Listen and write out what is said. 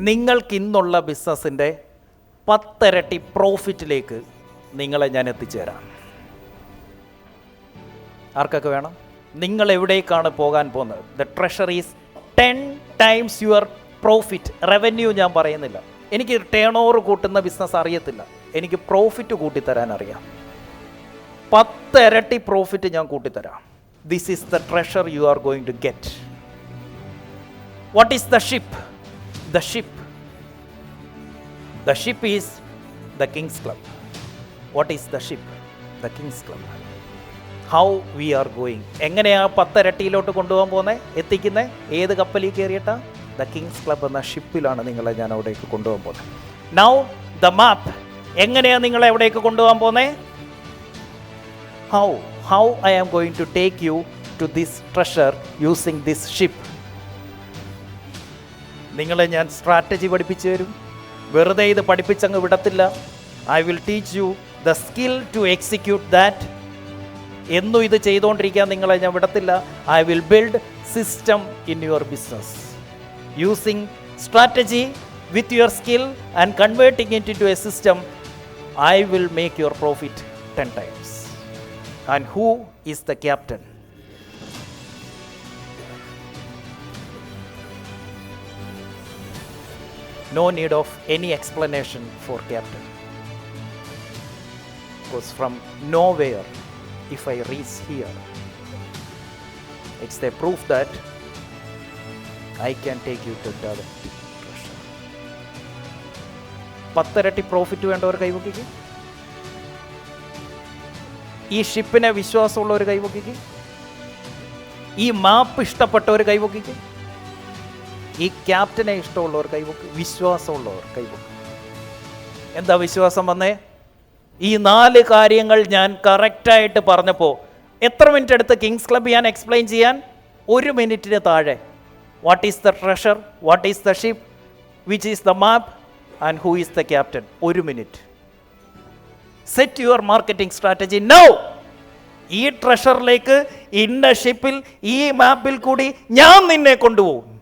നിങ്ങൾക്കിന്നുള്ള ബിസിനസ്സിൻ്റെ 10 ഇരട്ടി പ്രോഫിറ്റിലേക്ക് നിങ്ങളെ ഞാൻ എത്തിച്ചേരാം. ആർക്കൊക്കെ വേണം? നിങ്ങൾ എവിടേക്കാണ് പോകാൻ പോകുന്നത്? The treasure is 10 times your profit. Revenue ഞാൻ പറയുന്നില്ല. എനിക്ക് ടേൺ ഓവർ കൂട്ടുന്ന ബിസിനസ് അറിയത്തില്ല, എനിക്ക് പ്രോഫിറ്റ് കൂട്ടിത്തരാൻ അറിയാം. 10 ഇരട്ടി പ്രോഫിറ്റ് ഞാൻ കൂട്ടിത്തരാം. This is the treasure you are going to get. What is the ship? The ship is the king's club. What is the ship? The king's club. How we are going? എങ്ങനെയാണ് 10 ഇരട്ടിയിലോട്ട് കൊണ്ടുപോകാൻ പോകുന്നത്, എത്തിക്കുന്നത്? ഏത് കപ്പലിൽ കയറിയിട്ടാ? The king's club എന്ന ഷിപ്പിലാണ് നിങ്ങളെ ഞാൻ അവിടേക്ക് കൊണ്ടുപോകാൻ പോകുന്നത്. Now the map. എങ്ങനെയാണ് നിങ്ങളെ എവിടേക്ക് കൊണ്ടുപോകാൻ പോകുന്നത്? How I am going to take you to this treasure using this ship. നിങ്ങളെ ഞാൻ സ്ട്രാറ്റജി പഠിപ്പിച്ചു തരും. വെറുതെ ഇത് പഠിപ്പിച്ചങ്ങ് വിടത്തില്ല. I will teach you the skill to execute that. എന്നും ഇത് ചെയ്തുകൊണ്ടിരിക്കാൻ നിങ്ങളെ ഞാൻ വിടത്തില്ല. I will build system in your business using strategy with your skill and converting it into a system. I will make your profit 10 times. And who is the captain? No need of any explanation for captain. Because from nowhere, if I reach here, it's the proof that I can take you to the other treasure. 10 ഇരട്ടി profit വേണ്ടവർ കൈവക്കിക്ക്. ഈ ഷിപ്പിനെ വിശ്വാസമുള്ളവർ കൈവക്കിക്ക്. ഈ മാപ്പ് ഇഷ്ടപ്പെട്ടവർ കൈവക്കിക്ക്. ഈ ക്യാപ്റ്റനെ ഇഷ്ടമുള്ളവർ കൈവക്കും. വിശ്വാസമുള്ളവർ കൈവക്കും. എന്താ വിശ്വാസം വന്നേ? ഈ 4 കാര്യങ്ങൾ ഞാൻ കറക്റ്റായിട്ട് പറഞ്ഞപ്പോൾ എത്ര മിനിറ്റ് എടുത്ത് കിങ്സ് ക്ലബ്ബ് ഞാൻ എക്സ്പ്ലെയിൻ ചെയ്യാൻ? 1 മിനിറ്റിന് താഴെ. What is the treasure? What is the ship? Which is the map? And who is the captain? 1 minute. Set your marketing strategy now. ഈ ട്രഷറിലേക്ക്, ഇന്ന ഷിപ്പിൽ, ഈ മാപ്പിൽ കൂടി ഞാൻ നിന്നെ കൊണ്ടുപോകും.